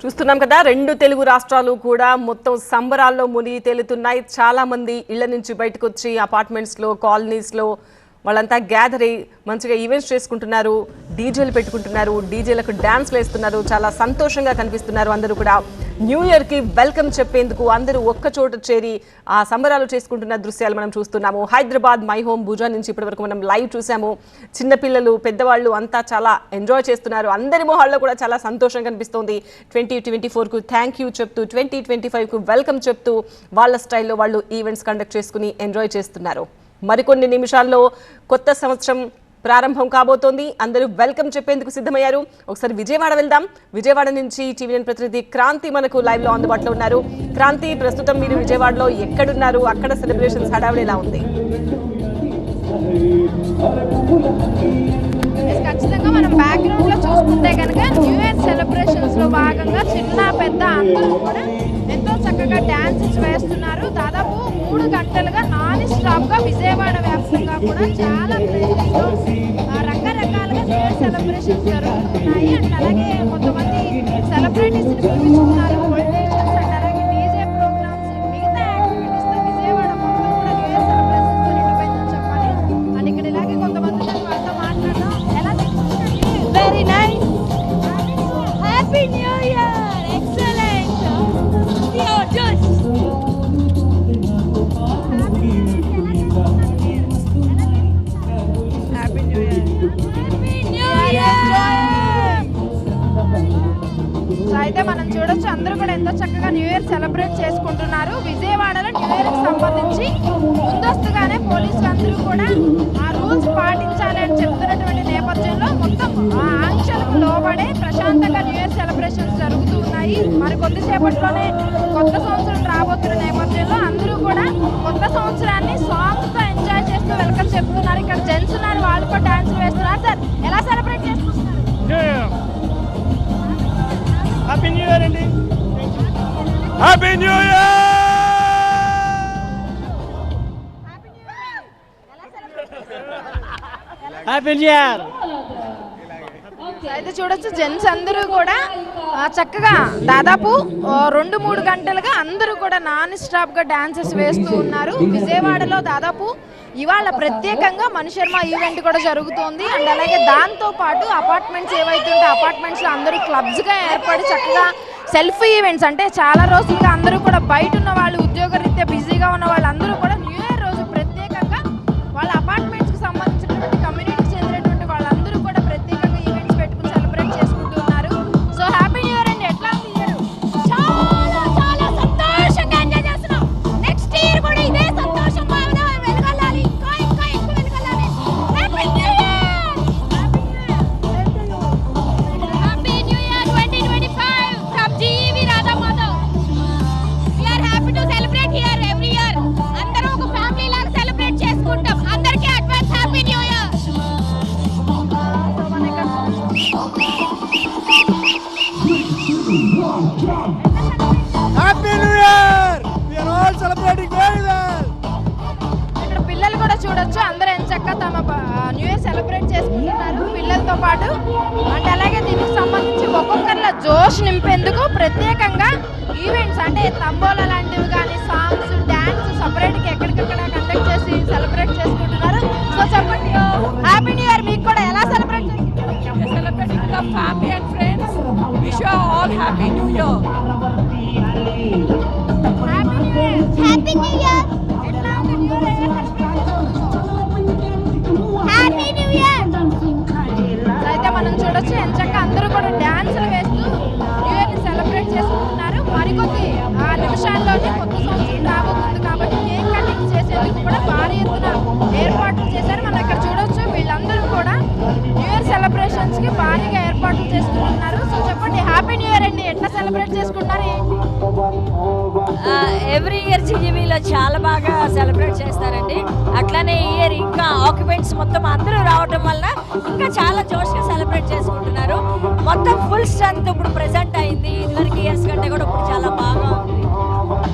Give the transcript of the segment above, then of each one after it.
చూస్తున్నాం కదా, రెండు తెలుగు రాష్ట్రాలు కూడా మొత్తం సంబరాల్లో మునిగి తేలుతున్నాయి. చాలా మంది ఇళ్ల నుంచి బయటకు వచ్చి అపార్ట్మెంట్స్ లో, కాలనీస్ లో వాళ్ళంతా గ్యాదర్ అయ్యి మంచిగా ఈవెంట్స్ చేసుకుంటున్నారు, డీజేలు పెట్టుకుంటున్నారు, డీజేలకు డాన్స్లు వేస్తున్నారు. చాలా సంతోషంగా కనిపిస్తున్నారు. అందరూ కూడా న్యూ ఇయర్ కి వెల్కమ్ చెప్పేందుకు అందరూ ఒక్క చోట చేరి ఆ సంబరాలు చేసుకుంటున్న దృశ్యాలు మనం చూస్తున్నాము. హైదరాబాద్ మై హోమ్ భుజా నుంచి ఇప్పటివరకు మనం లైవ్ చూసాము. చిన్నపిల్లలు, పెద్దవాళ్ళు అంతా చాలా ఎంజాయ్ చేస్తున్నారు. అందరి మొహాల్లో కూడా చాలా సంతోషం కనిపిస్తోంది. 2024 కు థ్యాంక్ యూ చెప్తూ, 2025 కు వెల్కమ్ చెప్తూ వాళ్ళ స్టైల్లో వాళ్ళు ఈవెంట్స్ కండక్ట్ చేసుకుని ఎంజాయ్ చేస్తున్నారు. మరికొన్ని నిమిషాల్లో కొత్త సంవత్సరం ప్రారంభం కాబోతోంది. అందరూ వెల్కమ్ చెప్పేందుకు సిద్ధమయ్యారు. ఒకసారి విజయవాడ వెళ్దాం. విజయవాడ నుంచి టీవీ9 ప్రతినిధి క్రాంతి మనకు లైవ్ లో అందుబాటులో ఉన్నారు. క్రాంతి, ప్రస్తుతం మీరు విజయవాడలో ఎక్కడున్నారు? అక్కడ సెలబ్రేషన్స్ హడావిడి ఎలా ఉంది? ఖచ్చితంగా మనం బ్యాక్గ్రౌండ్ లో చూసుకుంటే కనుక న్యూ ఇయర్ సెలబ్రేషన్స్ లో భాగంగా చిన్న పెద్ద అందరూ కూడా ఎంతో చక్కగా డాన్సెస్ వేస్తున్నారు. దాదాపు 3 గంటలుగా నాన్ స్టాప్ గా విజయవాడ వ్యాప్తంగా కూడా చాలా ప్లేసెస్ లో రకరకాలుగా న్యూ ఇయర్ సెలబ్రేషన్స్ జరుగుతున్నాయి. అండ్ అలాగే కొంతమంది సెలబ్రిటీస్ ని పిలిపించుకున్నారు, పొలిటీషియన్స్ అండ్ అలాగే డీజే ప్రోగ్రామ్స్, మిగతా యాక్టివిటీస్ తో విజయవాడ మొత్తం కూడా న్యూ ఇయర్ సెలబ్రేషన్స్ తో నిండిపోయిందని చెప్పాలి. అండ్ ఇక్కడ ఇలాగే కొంతమంది వాళ్ళతో మాట్లాడదాం. ఎలా తెలుస్తుంది? Very nice, happy new year, excellent, beautiful. అయితే మనం చూడొచ్చు, అందరూ కూడా ఎంతో చక్కగా న్యూ ఇయర్ సెలబ్రేట్ చేసుకుంటున్నారు. విజయవాడలో న్యూ ఇయర్ కి సంబంధించి ముందస్తుగానే పోలీసులు అందరూ కూడా ఆ రూల్స్ పాటించాలి అని చెప్తున్నటువంటి నేపథ్యంలో మొత్తం ఆ ఆంక్షలకు లోబడే ప్రశాంతంగా న్యూ ఇయర్ సెలబ్రేషన్స్ జరుగుతూ ఉన్నాయి. మరి కొద్దిసేపట్లోనే కొత్త సంవత్సరం రాబోతున్న నేపథ్యంలో అందరూ కూడా కొత్త సంవత్సరాన్ని సాంగ్స్ తో ఎంజాయ్ చేస్తూ వెల్కమ్ చెప్తున్నారు. ఇక్కడ జెంట్స్ ఉన్నారు, వాళ్ళు కూడా డాన్స్ వేస్తున్నారు. సార్, ఎలా సెలబ్రేట్ చేసుకుంటున్నారు? హ్యాపీ న్యూ ఇయర్ అండి. Happy new year. Happy new year. అయితే చూడొచ్చు, జెంట్స్ అందరూ కూడా చక్కగా దాదాపు 2-3 గంటలుగా అందరూ కూడా నాన్ స్టాప్ గా డాన్సెస్ వేస్తూ ఉన్నారు. విజయవాడలో దాదాపు ఇవాళ ప్రత్యేకంగా మణిశర్మ ఈవెంట్ కూడా జరుగుతోంది. అండ్ అలాగే దాంతో పాటు అపార్ట్మెంట్స్ ఏవైతే ఉంటే అపార్ట్మెంట్స్ లో అందరూ క్లబ్స్ గా ఏర్పడి చక్కగా సెల్ఫీ ఈవెంట్స్, అంటే చాలా రోజులుగా అందరూ కూడా బయట ఉన్న వాళ్ళు, ఉద్యోగరీత్యా బిజీగా ఉన్న వాళ్ళందరూ కూడా న్యూ ఇయర్ రోజు ప్రత్యేకంగా వాళ్ళ అపార్ట్మెంట్స్ కి సంబంధించినటువంటి కమ్యూనిటీకి చెందినటువంటి వాళ్ళందరూ కూడా ప్రత్యేకంగా ఈవెంట్స్ పెట్టుకుని సెలబ్రేట్ చేసుకుంటున్నారు. సో హ్యాపీ న్యూ ఇయర్ అండి. ఎట్లా ఉంది ఇయర్? చాలా చాలా సంతోషంగా ఎంజాయ్ చేస్తున్నాం. నెక్స్ట్ ఇయర్ కూడా ఇదే సంతోషం వెలగాలి, ఇంకా ఇంకా ఎక్కువ వెలగాలి. Happy new year. Happy new year 2025 from GV Radha Madhav. We are happy to celebrate here every year. అందరూ ఒక ఫ్యామిలీ లాగా సెలబ్రేట్ చేసుకుంటాం. అందరికీ advance happy new year. Happy new year. We are all celebrating very well. ఇక్కడ పిల్లలు కూడా చూడొచ్చు, అందరూ ఎంచక్కా తమ న్యూ ఇయర్ సెలబ్రేట్ చేసుకుంటున్నారు పిల్లలతో పాటు. అంటే అలాగే దీనికి సంబంధించి ఒక్కొక్కరిలో జోష్ నింపేందుకు ప్రత్యేకంగా ఈవెంట్స్, అంటే తంబోలా లాంటివి కానీ, సాంగ్స్, డాన్స్ సపరేట్గా ఎక్కడికక్కడ కండక్ట్ చేసి సెలబ్రేట్ చేసుకుంటున్నారు. సో చెప్పండి, హ్యాపీ న్యూ ఇయర్. మీకు కూడా ఎలా సెలబ్రేట్ చేస్తారు? Celebrating with our family and friends. Wish you all happy new year. Happy new year. Happy new year. ఎట్లా ఉంది new year? Happy new year. అయితే మనం చూడొచ్చు, ఎంచక్క అందరూ కూడా డాన్సులు వేస్తూ న్యూ ఇయర్ ని సెలబ్రేట్ చేసుకుంటున్నారు. మరికొద్ది నిమిషాల్లోనే కొత్త సంవత్సరం రాబోతుంది కాబట్టి కేక్ కటింగ్ చేసేందుకు కూడా భారీ ఎత్తున ఏర్పాట్లు చేశారు. మనం ఇక్కడ చూడొచ్చు, వీళ్ళందరూ కూడా న్యూ ఇయర్ సెలబ్రేషన్స్ కి భారీగా ఏర్పాట్లు చేసుకుంటున్నారు. సో చెప్పండి, హ్యాపీ న్యూ ఇయర్ అండి. ఎట్లా సెలబ్రేట్ చేసుకుంటారు? ఎవ్రీ ఇయర్ జీజీబీలో చాలా బాగా సెలబ్రేట్ చేస్తారండి. అట్లానే ఈ ఇయర్ ఇంకా ఆక్యుపెంట్స్ మొత్తం అందరూ రావటం వల్ల ఇంకా చాలా జోష్గా సెలబ్రేట్ చేసుకుంటున్నారు. మొత్తం ఫుల్ స్ట్రెంత్ ఇప్పుడు ప్రెసెంట్ అయింది. ఇదివరకు ఇయర్స్ కంటే కూడా ఇప్పుడు చాలా బాగా ఉంది.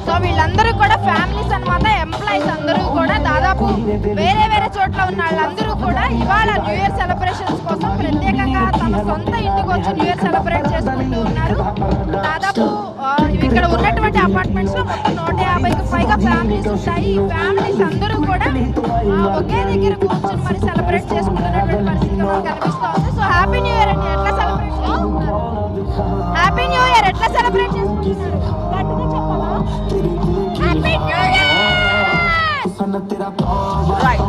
సో వీళ్ళందరూ కూడా ఫ్యామిలీస్ అన్నమాట, ఎంప్లాయీస్ అందరూ కూడా దాదాపు వేరే వేరే చోట్ల ఉన్న వాళ్ళందరూ కూడా ఇవాళ న్యూ ఇయర్ సెలబ్రేషన్స్ కోసం ప్రత్యేకంగా తమ సొంత ఇంటికి వచ్చి న్యూ ఇయర్ సెలబ్రేట్ చేసుకుంటూ ఉన్నారు. దాదాపు అపార్ట్మెంట్స్ లో మొత్తం 150కి పైగా ఫ్యామిలీస్ ఉంటాయి. ఈ ఫ్యామిలీస్ అందరూ కూడా ఒకే దగ్గర కూర్చొని మరి సెలబ్రేట్ చేసుకుంటున్నటువంటి పరిస్థితి మనకు కనిపిస్తోంది. సో హ్యాపీ న్యూ ఇయర్ అండి. ఎట్లా సెలబ్రేట్ చేసుకుంటున్నారు? హ్యాపీ న్యూ ఇయర్ ఎట్లా సెలబ్రేట్ చేసుకుంటున్నారు? గట్టిగా చెప్పాలా? Happy new year. రైట్.